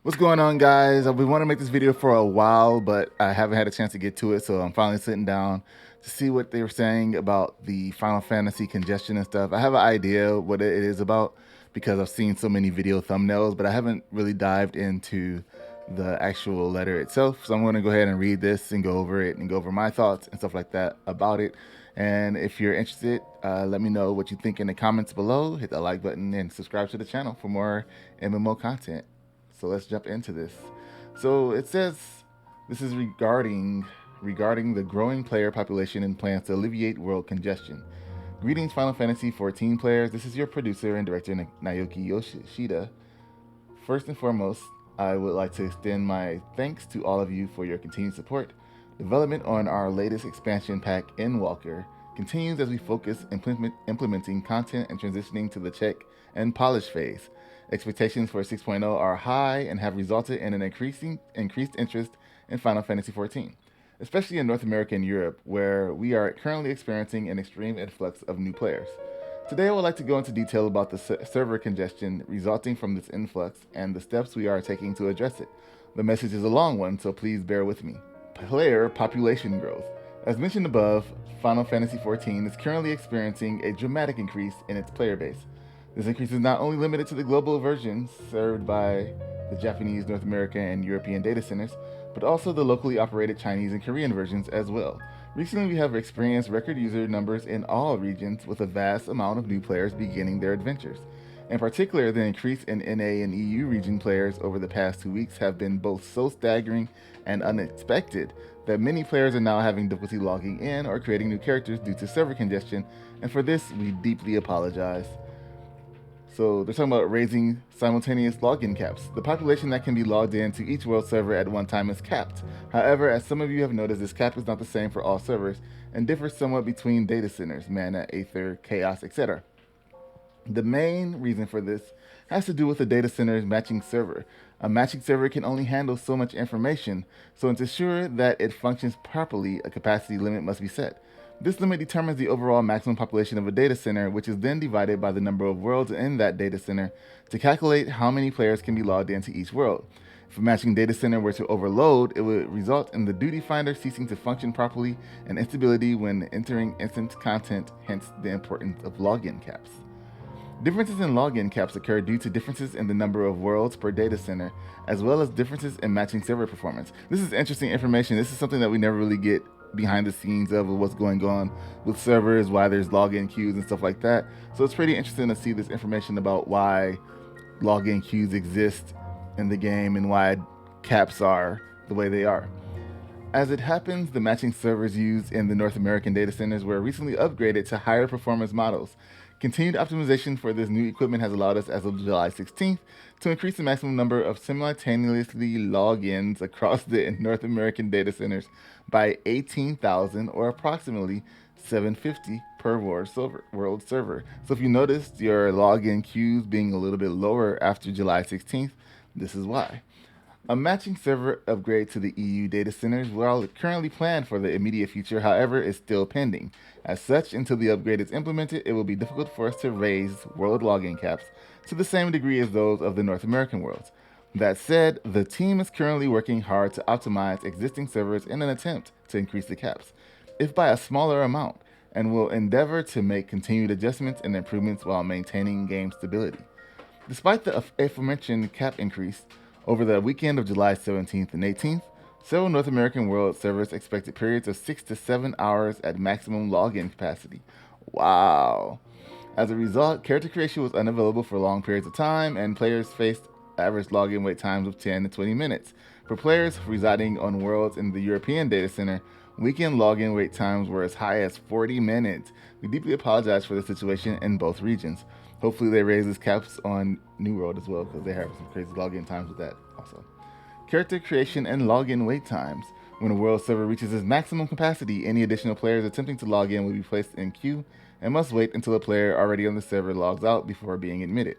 What's going on, guys? I've been wanting to make this video for a while, but I haven't had a chance to get to it, so I'm finally sitting down to see what they were saying about the Final Fantasy congestion and stuff. I have an idea what it is about because I've seen so many video thumbnails, but I haven't really dived into the actual letter itself. So I'm going to go ahead and read this and go over it and go over my thoughts and stuff like that about it. And if you're interested, let me know what you think in the comments below. Hit the like button and subscribe to the channel for more MMO content. So let's jump into this. So it says this is regarding the growing player population and plans to alleviate world congestion. Greetings, Final Fantasy XIV players. This is your producer and director, Naoki Yoshida. First and foremost, I would like to extend my thanks to all of you for your continued support. Development on our latest expansion pack, Endwalker, continues as we focus implementing content and transitioning to the check and polish phase. Expectations for 6.0 are high and have resulted in an increased interest in Final Fantasy XIV, especially in North America and Europe, where we are currently experiencing an extreme influx of new players. Today I would like to go into detail about the server congestion resulting from this influx and the steps we are taking to address it. The message is a long one, so please bear with me. Player population growth. As mentioned above, Final Fantasy XIV is currently experiencing a dramatic increase in its player base. This increase is not only limited to the global versions served by the Japanese, North American, and European data centers, but also the locally operated Chinese and Korean versions as well. Recently, we have experienced record user numbers in all regions with a vast amount of new players beginning their adventures. In particular, the increase in NA and EU region players over the past 2 weeks have been both so staggering and unexpected that many players are now having difficulty logging in or creating new characters due to server congestion, and for this, we deeply apologize. So they're talking about raising simultaneous login caps. The population that can be logged in to each world server at one time is capped. However, as some of you have noticed, this cap is not the same for all servers and differs somewhat between data centers, Mana, Aether, Chaos, etc. The main reason for this has to do with the data center's matching server. A matching server can only handle so much information, so to ensure that it functions properly, a capacity limit must be set. This limit determines the overall maximum population of a data center, which is then divided by the number of worlds in that data center to calculate how many players can be logged into each world. If a matching data center were to overload, it would result in the duty finder ceasing to function properly and instability when entering instant content, hence the importance of login caps. Differences in login caps occur due to differences in the number of worlds per data center, as well as differences in matching server performance. This is interesting information. This is something that we never really get behind the scenes of what's going on with servers, why there's login queues and stuff like that. So it's pretty interesting to see this information about why login queues exist in the game and why caps are the way they are. As it happens, the matching servers used in the North American data centers were recently upgraded to higher performance models. Continued optimization for this new equipment has allowed us, as of July 16th, to increase the maximum number of simultaneously logins across the North American data centers by 18,000, or approximately 750 per world server. So if you noticed your login queues being a little bit lower after July 16th, this is why. A matching server upgrade to the EU data centers, while currently planned for the immediate future, however, is still pending. As such, until the upgrade is implemented, it will be difficult for us to raise world login caps to the same degree as those of the North American worlds. That said, the team is currently working hard to optimize existing servers in an attempt to increase the caps, if by a smaller amount, and will endeavor to make continued adjustments and improvements while maintaining game stability. Despite the aforementioned cap increase, over the weekend of July 17th and 18th, several North American world servers expected periods of 6 to 7 hours at maximum login capacity. Wow. As a result, character creation was unavailable for long periods of time, and players faced average login wait times of 10 to 20 minutes. For players residing on worlds in the European data center, weekend login wait times were as high as 40 minutes. We deeply apologize for the situation in both regions. Hopefully they raise these caps on New World as well, because they have some crazy login times with that also. Character creation and login wait times. When a world server reaches its maximum capacity, any additional players attempting to log in will be placed in queue and must wait until a player already on the server logs out before being admitted.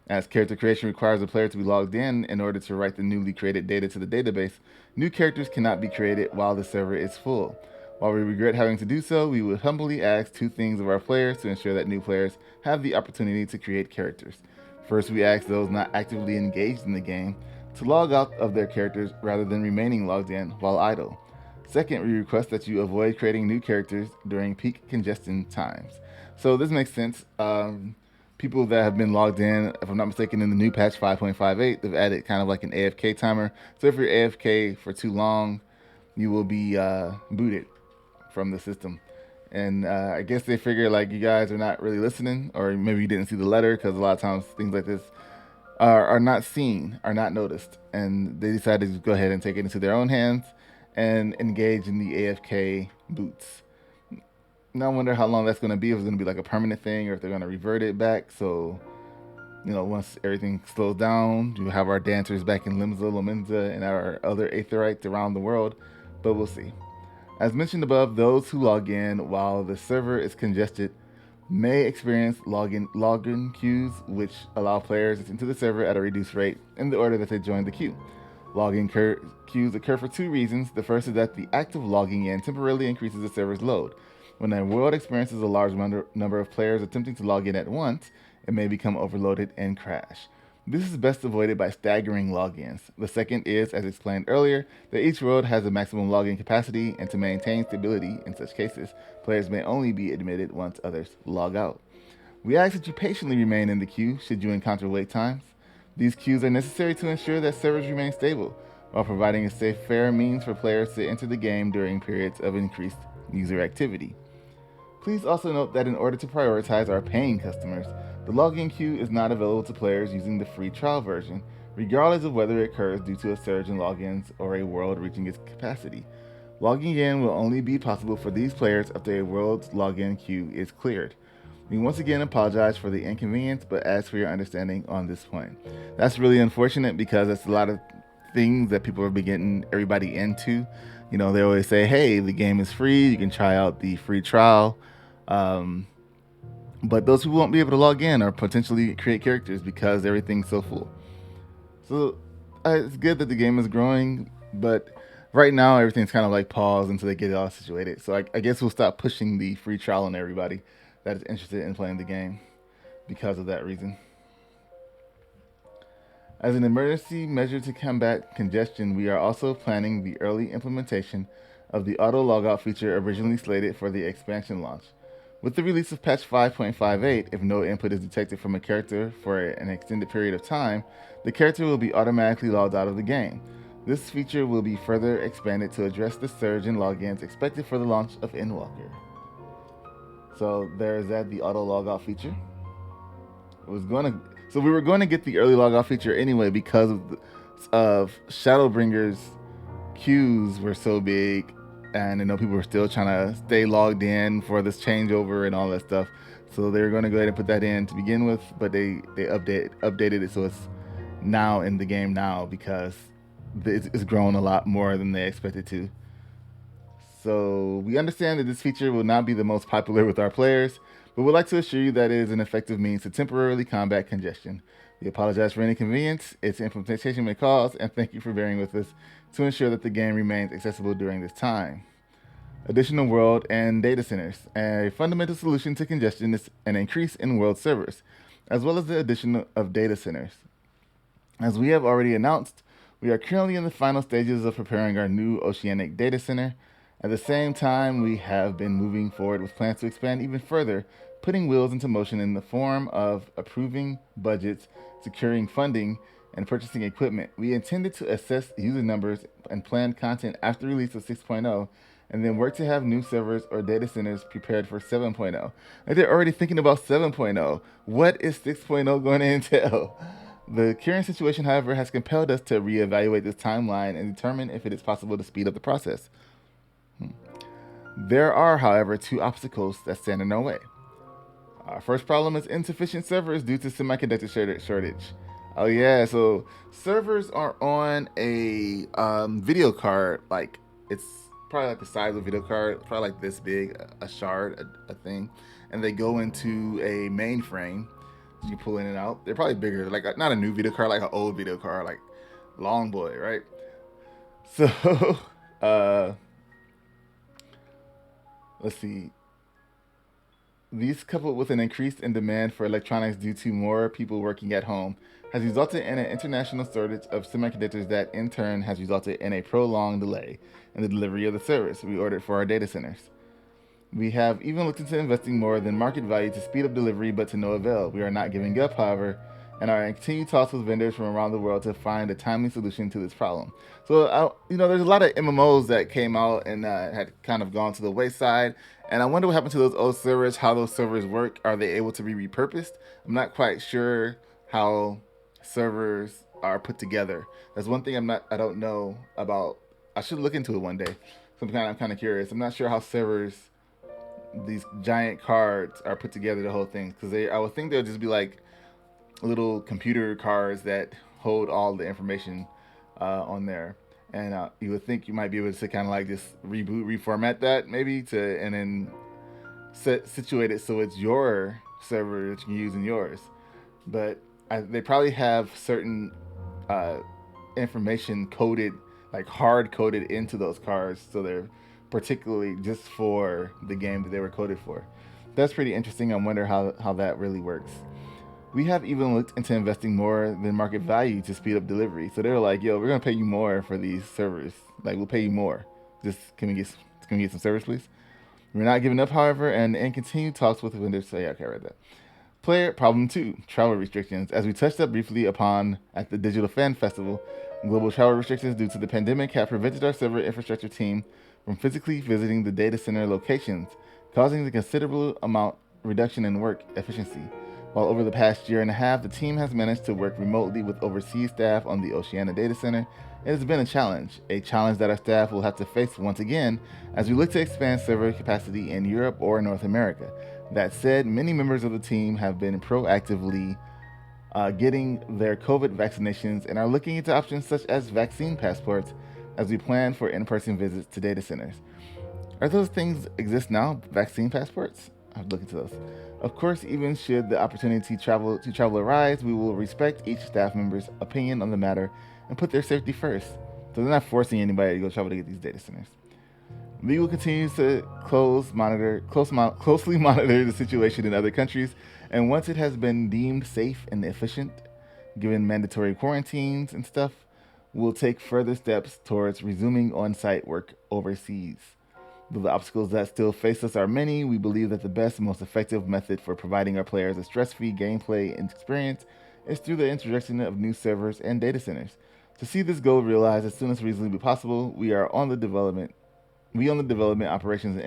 As character creation requires a player to be logged in order to write the newly created data to the database, new characters cannot be created while the server is full. While we regret having to do so, we would humbly ask two things of our players to ensure that new players have the opportunity to create characters. First, we ask those not actively engaged in the game to log out of their characters rather than remaining logged in while idle. Second, we request that you avoid creating new characters during peak congestion times. So this makes sense. People that have been logged in, if I'm not mistaken, in the new patch 5.58, they've added kind of like an AFK timer. So if you're AFK for too long, you will be booted from the system. And I guess they figure like you guys are not really listening, or maybe you didn't see the letter, because a lot of times things like this are not seen, are not noticed, and they decided to go ahead and take it into their own hands and engage in the AFK boots. Now I wonder how long that's going to be. If it's going to be like a permanent thing, or if they're going to revert it back. So, once everything slows down, you have our dancers back in Limsa, Lomenza, and our other Aetherites around the world. But we'll see. As mentioned above, those who log in while the server is congested may experience login queues, which allow players into the server at a reduced rate in the order that they join the queue. Login queues occur for two reasons. The first is that the act of logging in temporarily increases the server's load. When a world experiences a large number of players attempting to log in at once, it may become overloaded and crash. This is best avoided by staggering logins. The second is, as explained earlier, that each world has a maximum login capacity, and to maintain stability in such cases, players may only be admitted once others log out. We ask that you patiently remain in the queue should you encounter wait times. These queues are necessary to ensure that servers remain stable, while providing a safe, fair means for players to enter the game during periods of increased user activity. Please also note that in order to prioritize our paying customers, the login queue is not available to players using the free trial version, regardless of whether it occurs due to a surge in logins or a world reaching its capacity. Logging in will only be possible for these players after a world's login queue is cleared. We once again apologize for the inconvenience, but ask for your understanding on this point. That's really unfortunate, because that's a lot of things that people are getting everybody into. They always say, hey, the game is free, you can try out the free trial. But those people won't be able to log in or potentially create characters because everything's so full. So it's good that the game is growing, but right now everything's kind of like paused until they get it all situated. So I guess we'll stop pushing the free trial on everybody that is interested in playing the game because of that reason. As an emergency measure to combat congestion, we are also planning the early implementation of the auto logout feature originally slated for the expansion launch. With the release of patch 5.58, if no input is detected from a character for an extended period of time, the character will be automatically logged out of the game. This feature will be further expanded to address the surge in logins expected for the launch of Endwalker. So there's that, the auto logout feature. So we were going to get the early logout feature anyway, because of Shadowbringer's queues were so big, and people were still trying to stay logged in for this changeover and all that stuff. So they were going to go ahead and put that in to begin with, but they updated it so it's now in the game now, because it's grown a lot more than they expected to. So we understand that this feature will not be the most popular with our players, but we'd like to assure you that it is an effective means to temporarily combat congestion. We apologize for any inconvenience its implementation may cause, and thank you for bearing with us to ensure that the game remains accessible during this time. Additional world and data centers. A fundamental solution to congestion is an increase in world servers, as well as the addition of data centers. As we have already announced, we are currently in the final stages of preparing our new oceanic data center. At the same time, we have been moving forward with plans to expand even further, putting wheels into motion in the form of approving budgets, securing funding, and purchasing equipment. We intended to assess user numbers and plan content after release of 6.0, and then work to have new servers or data centers prepared for 7.0. Like, they're already thinking about 7.0. What is 6.0 going to entail? The current situation, however, has compelled us to reevaluate this timeline and determine if it is possible to speed up the process. There are, however, two obstacles that stand in our way. Our first problem is insufficient servers due to semiconductor shortage. Oh yeah, so servers are on a video card, like it's probably like the size of a video card, probably like this big, a shard, a thing, and they go into a mainframe. So you pull in and out. They're probably bigger, like not a new video card, like an old video card, like long boy, right? So let's see. These, coupled with an increase in demand for electronics due to more people working at home, has resulted in an international shortage of semiconductors that in turn has resulted in a prolonged delay in the delivery of the servers we ordered for our data centers. We have even looked into investing more than market value to speed up delivery, but to no avail. We are not giving up, however, and are in continued talks with vendors from around the world to find a timely solution to this problem. So, there's a lot of MMOs that came out and had kind of gone to the wayside, and I wonder what happened to those old servers, how those servers work. Are they able to be repurposed? I'm not quite sure how servers are put together. That's one thing I don't know about. I should look into it one day. So I'm kind of curious. I'm not sure how servers, these giant cards, are put together, the whole thing, because I would think they'll just be like little computer cards that hold all the information on there, and you would think you might be able to kind of like just reboot, reformat that maybe to, and then situate it so it's your server that you can use in yours. But they probably have certain uh, information coded, like hard coded into those cards, so they're particularly just for the game that they were coded for. That's pretty interesting. I wonder how that really works. We have even looked into investing more than market value to speed up delivery. So they're like, "Yo, we're gonna pay you more for these servers. Like, we'll pay you more. Just can we get some servers, please?" We're not giving up, however, and in continued talks with the vendors. So yeah, okay, I read that. Player problem 2, travel restrictions. As we touched up briefly upon at the Digital Fan Festival, global travel restrictions due to the pandemic have prevented our server infrastructure team from physically visiting the data center locations, causing a considerable amount reduction in work efficiency. While over the past year and a half, the team has managed to work remotely with overseas staff on the Oceana data center, it has been a challenge that our staff will have to face once again as we look to expand server capacity in Europe or North America. That said, many members of the team have been proactively getting their COVID vaccinations and are looking into options such as vaccine passports as we plan for in-person visits to data centers. Are those things exist now? Vaccine passports? I'll look into those. Of course, even should the opportunity to travel arise, we will respect each staff member's opinion on the matter and put their safety first. So they're not forcing anybody to go travel to get these data centers. We will continue to closely monitor the situation in other countries, and once it has been deemed safe and efficient, given mandatory quarantines and stuff, we'll take further steps towards resuming on-site work overseas. Though the obstacles that still face us are many, we believe that the best and most effective method for providing our players a stress-free gameplay and experience is through the introduction of new servers and data centers. To see this goal realized as soon as reasonably possible, we on the development, operations, and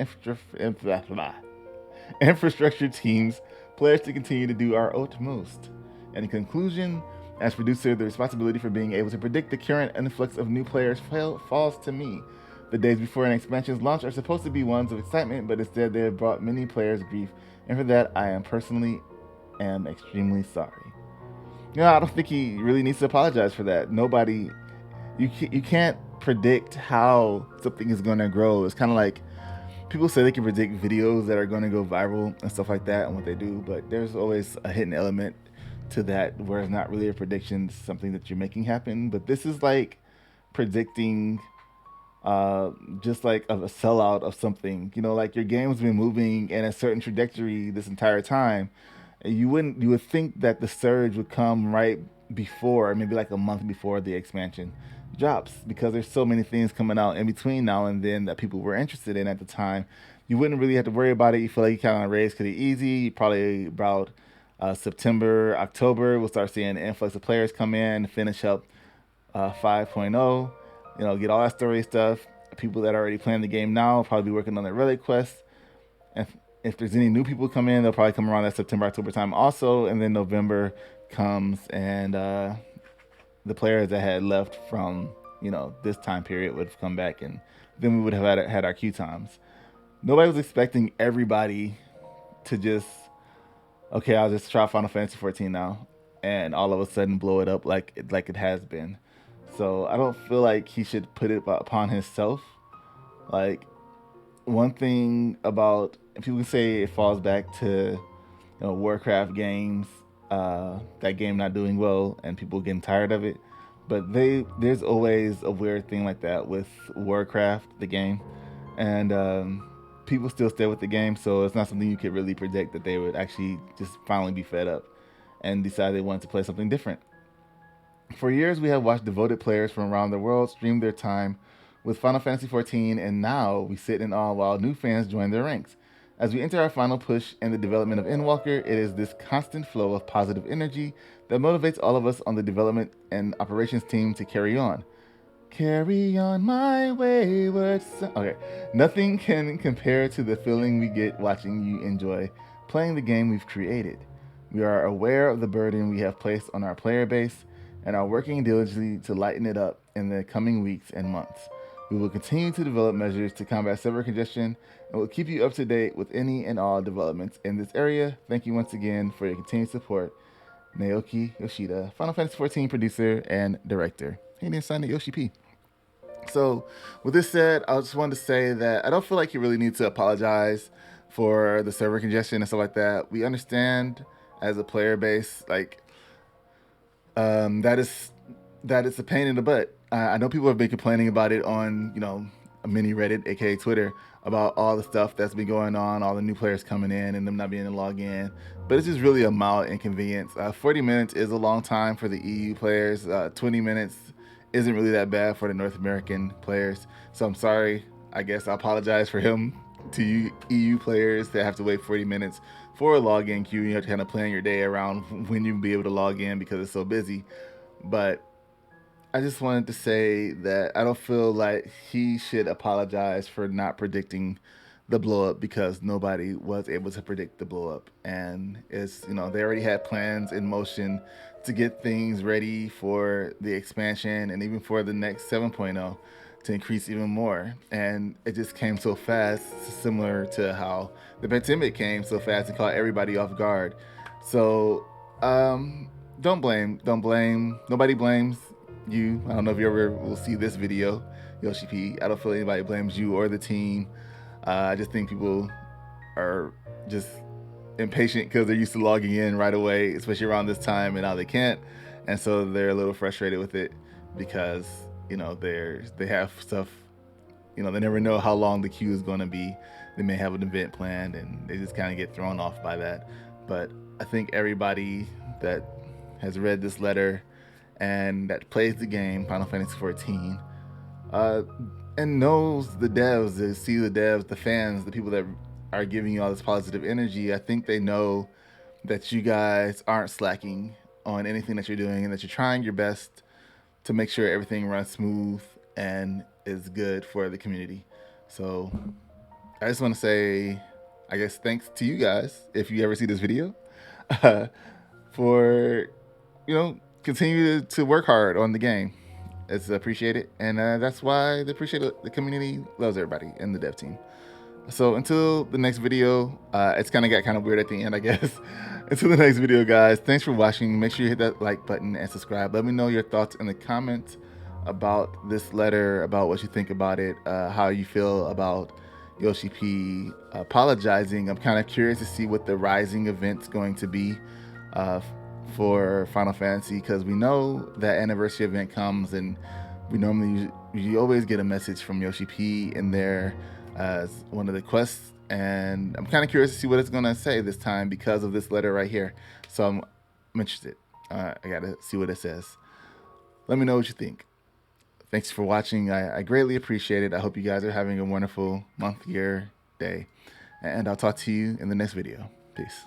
infrastructure teams players to continue to do our utmost. And in conclusion, as producer, the responsibility for being able to predict the current influx of new players falls to me. The days before an expansion's launch are supposed to be ones of excitement, but instead they have brought many players grief, and for that I am personally extremely sorry. I don't think he really needs to apologize for that. Nobody, you can't predict how something is going to grow. It's kind of like people say they can predict videos that are going to go viral and stuff like that and what they do, but there's always a hidden element to that where it's not really a prediction, it's something that you're making happen. But this is like predicting just like a sellout of something. Like your game's been moving in a certain trajectory this entire time. You would think that the surge would come right before, maybe like a month before the expansion drops, because there's so many things coming out in between now and then that people were interested in at the time. You wouldn't really have to worry about it. You feel like you kind of raise pretty easy. Probably about September, October, we'll start seeing an influx of players come in, finish up 5.0, get all that story stuff. People that are already playing the game now will probably be working on their relic quests. And if there's any new people come in, they'll probably come around that September, October time also. And then November comes, and the players that had left from this time period would have come back, and then we would have had our queue times. Nobody was expecting everybody to just, okay, I'll just try Final Fantasy XIV now, and all of a sudden blow it up like it has been. So I don't feel like he should put it upon himself. Like, one thing about, people say it falls back to Warcraft games, that game not doing well and people getting tired of it. But there's always a weird thing like that with Warcraft, the game, and people still stay with the game, so it's not something you could really predict that they would actually just finally be fed up and decide they wanted to play something different. For years, we have watched devoted players from around the world stream their time with Final Fantasy XIV, and now we sit in awe while new fans join their ranks. As we enter our final push in the development of Endwalker, it is this constant flow of positive energy that motivates all of us on the development and operations team to carry on. Carry on my wayward son. Okay, nothing can compare to the feeling we get watching you enjoy playing the game we've created. We are aware of the burden we have placed on our player base and are working diligently to lighten it up in the coming weeks and months. We will continue to develop measures to combat server congestion and will keep you up to date with any and all developments in this area. Thank you once again for your continued support. Naoki Yoshida, Final Fantasy XIV producer and director. He didn't sign it, Yoshi P. So, with this said, I just wanted to say that I don't feel like you really need to apologize for the server congestion and stuff like that. We understand as a player base, like, that is a pain in the butt. I know people have been complaining about it on, a mini Reddit, aka Twitter, about all the stuff that's been going on, all the new players coming in and them not being able to log in. But it's just really a mild inconvenience. 40 minutes is a long time for the EU players. 20 minutes isn't really that bad for the North American players. So I'm sorry. I guess I apologize for him to you EU players that have to wait 40 minutes for a login queue. You have to kind of plan your day around when you'll be able to log in because it's so busy. But I just wanted to say that I don't feel like he should apologize for not predicting the blow up because nobody was able to predict the blow up. And it's, they already had plans in motion to get things ready for the expansion and even for the next 7.0 to increase even more. And it just came so fast, similar to how the pandemic came so fast and caught everybody off guard. So don't blame. Nobody blames you. I don't know if you ever will see this video, Yoshi P. I don't feel anybody blames you or the team. I just think people are just impatient because they're used to logging in right away, especially around this time, and now they can't. And so they're a little frustrated with it because, they have stuff, they never know how long the queue is going to be. They may have an event planned and they just kind of get thrown off by that. But I think everybody that has read this letter and that plays the game, Final Fantasy XIV, and knows the devs, the fans, the people that are giving you all this positive energy, I think they know that you guys aren't slacking on anything that you're doing and that you're trying your best to make sure everything runs smooth and is good for the community. So I just want to say, I guess, thanks to you guys, if you ever see this video, for, continue to work hard on the game. It's appreciated, and that's why the community loves everybody in the dev team. So until the next video, it's got kind of weird at the end, I guess. Until the next video, guys, thanks for watching. Make sure you hit that like button and subscribe. Let me know your thoughts in the comments about this letter, about what you think about it, how you feel about Yoshi P apologizing. I'm kind of curious to see what the Rising event's going to be for Final Fantasy, because we know that anniversary event comes, and we always get a message from Yoshi P in there as one of the quests, and I'm kind of curious to see what it's gonna say this time because of this letter right here. So I'm interested. I gotta see what it says. Let me know what you think. Thanks for watching. I greatly appreciate it. I hope you guys are having a wonderful month, year, day, and I'll talk to you in the next video. Peace.